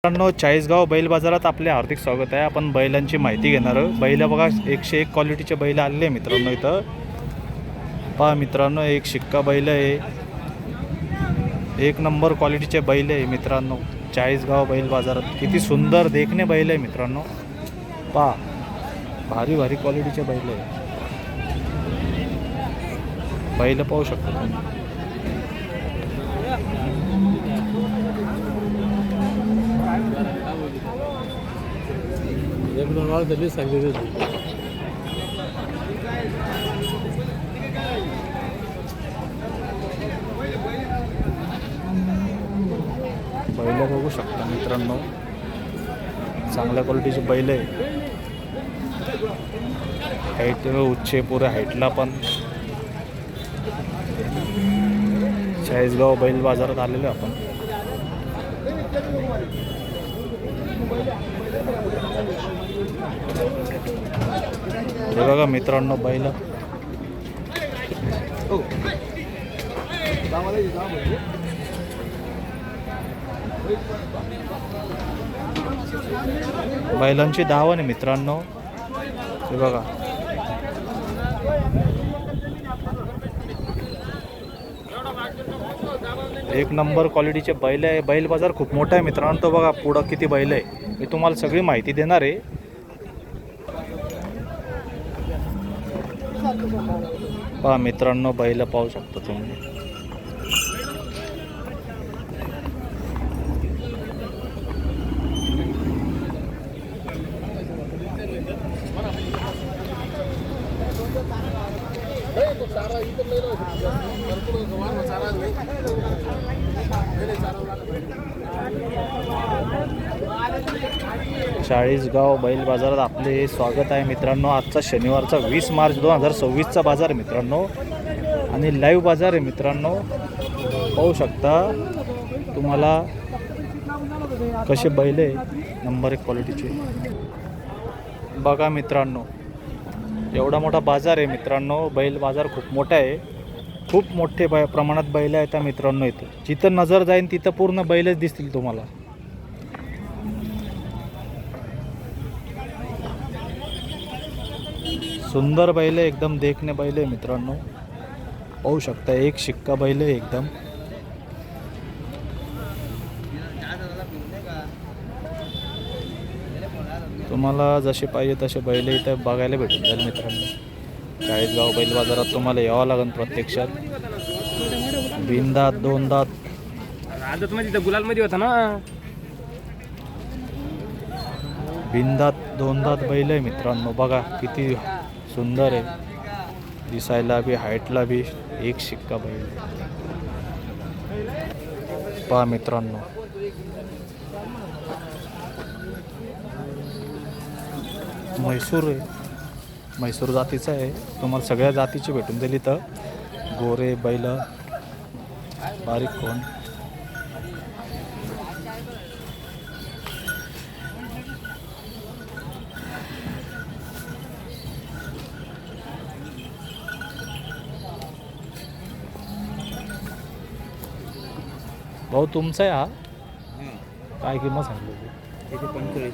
मित्रांनो, चाळीसगाव बैल बाजारात आपले हार्दिक स्वागत आहे. आपण बैलांची माहिती घेणार आहोत. बैल बघा, 101 क्वालिटीचे बैल आले मित्रांनो. इथं पहा मित्रांनो, एक शिक्का बैल आहे, एक नंबर क्वालिटीचे बैल आहे मित्रांनो. चाळीसगाव बैल बाजारात किती सुंदर देखणे बैल आहे मित्रांनो. पहा, भारी भारी क्वालिटीचे बैल आहे. बैल पाहू शकतो तुम्ही. बैल बघू शकता मित्रांनो, चांगल्या क्वालिटीचे बैल आहे. हाईट उच्चे पुरे हाईटला पण. चाळीसगाव बैल बाजारात आलेलो आपण. हे बघा मित्रांनो बैल. बैलांची दावण आहे मित्रांनो. हे बघा, एक नंबर क्वालिटीचे बैल आहे. बैल बाजार खूप मोठा आहे मित्रांनो. तो बघा पुढं किती बैल आहे, मी तुम्हाला सगळी माहिती देणार आहे. पहा मित्रांनो, बैल पाहू शकता तुम्ही. चाळीसगाव बैल बाजारात आपले स्वागत आहे मित्रांनो. आजचा शनिवारचा 20 मार्च 2026चा बाजार आहे मित्रांनो, आणि लाईव्ह बाजार आहे मित्रांनो. पाहू शकता तुम्हाला कसे बैल आहे, नंबर 1 क्वालिटीचे. बघा मित्रांनो, एवढा मोठा बाजार आहे मित्रांनो. बैल बाजार खूप मोठा आहे. खूप मोठे प्रमाणात बैल आहेत मित्रांनो. इथं जिथं नजर जाईल तिथं पूर्ण बैलच दिसतील तुम्हाला. सुंदर बैल आहे, एकदम देखणे बैल आहे मित्रांनो. पाहू शकता, एक शिक्का बैल आहे एकदम. तुम्हाला जसे पाहिजे तसे बैल इथं बघायला भेटून जाईल मित्रांनो. चाळीसगाव बैल बाजारात तुम्हाला यावं लागेल प्रत्यक्षात. बिनदात, दोन दात, आदत मध्ये गुलाल मध्ये होता ना. बिनदात, दोन दात बैल आहे मित्रांनो. बघा किती सुंदर आहे, दिसायला बी, हाईटला बी एक शिक्का बैल. पहा मित्रांनो, म्हैसूर आहे, म्हैसूर जातीचा आहे. तुम्हाला सगळ्या जातीची भेटून दिली तर. गोरे बैल, बारीक कोण. भाऊ तुमचा आहे हा? काय किंमत सांगली? 45.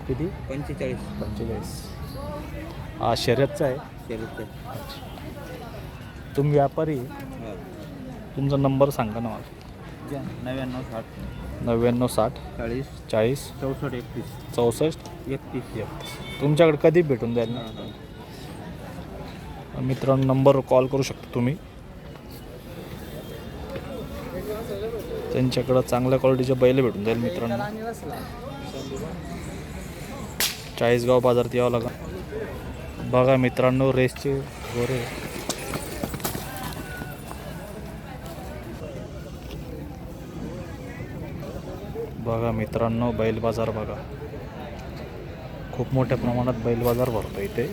किती? 45. हा शर्यतचा आहे. तुम्ही व्यापारी? तुमचा नंबर सांगा ना मला. 99 60 40 64 31. तुमच्याकडे कधी भेटून जाईल ना मित्रांनो. नंबरवर कॉल करू शकता तुम्ही. त्यांच्याकडं चांगल्या क्वालिटीचे बैल भेटून जाईल मित्रांनो. चाळीसगाव बाजारात यावं लागेल. बघा मित्रांनो, रेसचे गोरे. बघा मित्रांनो, बैल बाजार बघा. खूप मोठ्या प्रमाणात बैल बाजार भरतो इथे.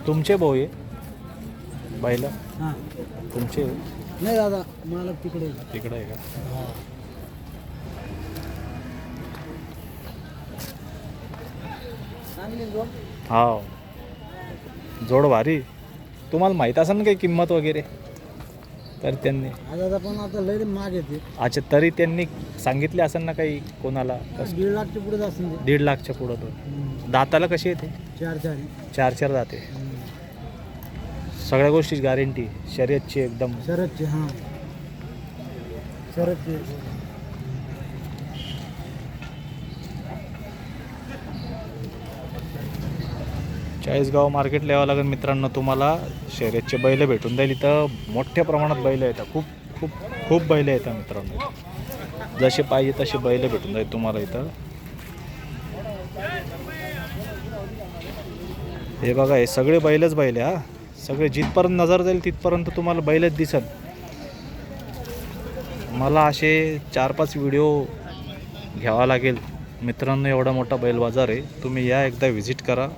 तुमचे भाऊ आहे बैल हां तुमचे नाही दादा मला तिकडे तिकडे आहे का? हा जोड भारी. तुम्हाला माहीत असेल ना काही किंमत वगैरे तर त्यांनी दादा पण आता लय माग येते अच्छा तरी त्यांनी सांगितले असेल ना काही कोणाला 1.5 लाखच्या पुढे असेल 1.5 लाखच्या पुढं तो दाताला कशी येते 4 दाते सगळ्या गोष्टी गॅरंटी शर्यतची एकदम शरदचे हां शरदचे चाळीसगाव मार्केटला यावं लागेल मित्रांनो. तुम्हाला शर्यतचे बैल भेटून जाईल. इथं मोठ्या प्रमाणात बैल येतात. खूप खूप खूप बैल येतात मित्रांनो. जसे पाहिजे तसे बैल भेटून जाईल तुम्हाला इथं. हे बघा हे सगळे बैलच बैल आहे. हा सगळे जिथपर्यंत नजर जाईल तिथपर्यंत तुम्हाला बैलच दिसल. मला असे 4-5 व्हिडिओ घ्यावा लागेल मित्रांनो. एवढा मोठा बैल बाजार आहे. तुम्ही या एकदा व्हिजिट करा.